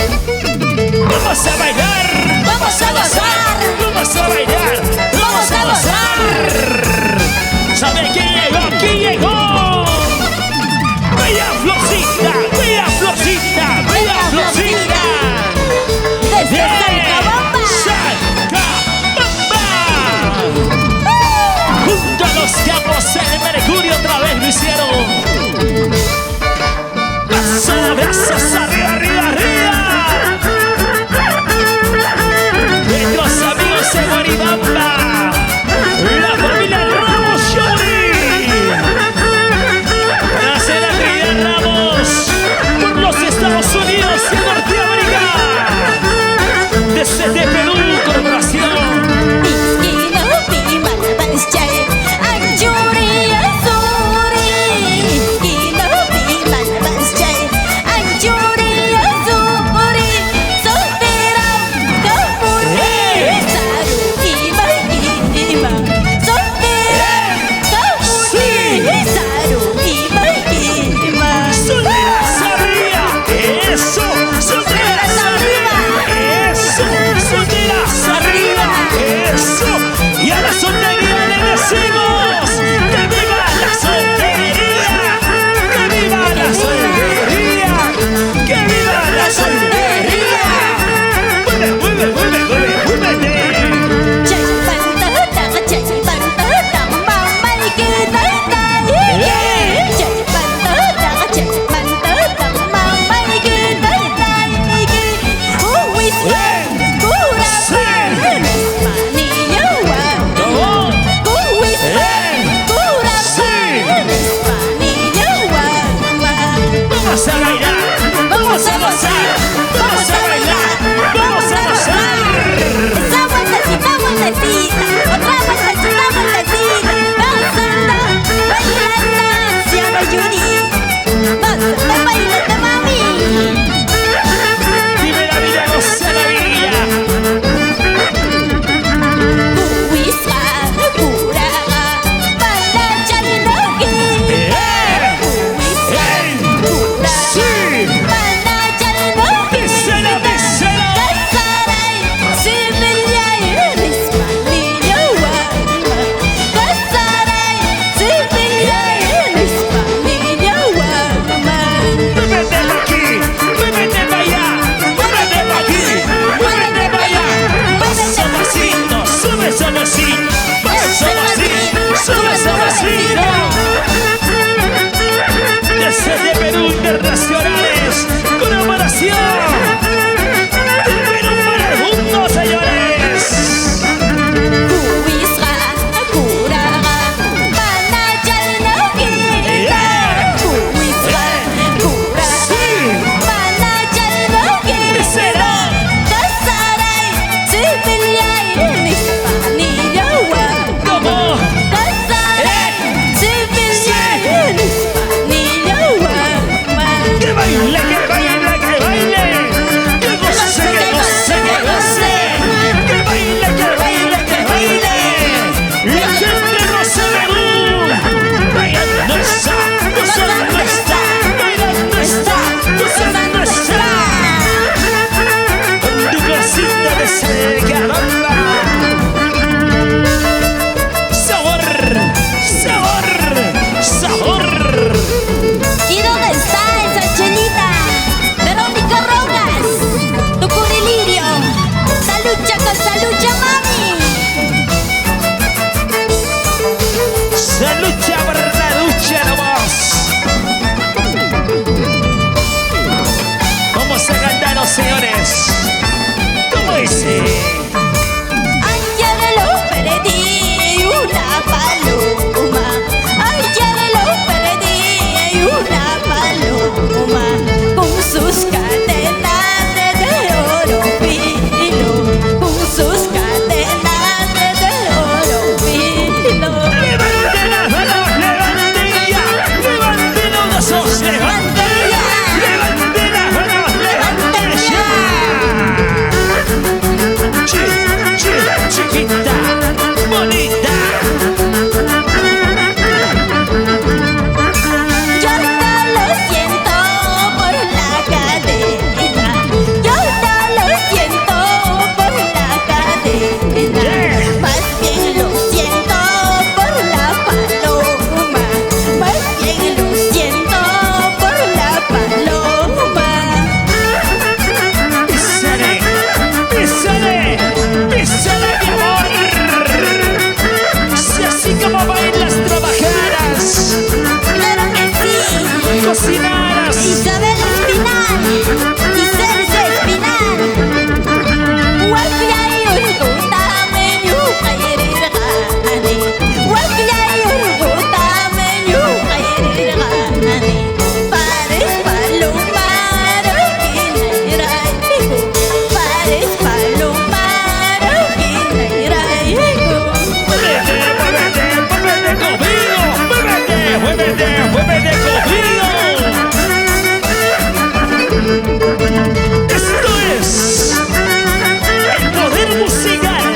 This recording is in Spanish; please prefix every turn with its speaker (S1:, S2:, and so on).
S1: Vamos a bailar,
S2: Vamos a gozar,
S1: vamos a bailar,
S2: vamos a gozar.
S1: ¿Sabe quién llegó? ¿Quién llegó? Bella Florcita, bella Florcita, bella Florcita.
S2: Desde Salcabamba.
S1: Salcabamba. Junto a los capos en el Mercurio otra vez lo hicieron. Brazos arriba, arriba, arriba. Nuestros amigos en Guaribamba, la familia Ramos Shuri. Gracias a la Trinidad Ramos por los Estados Unidos y Norteamérica. Desde Perú, corporación. música.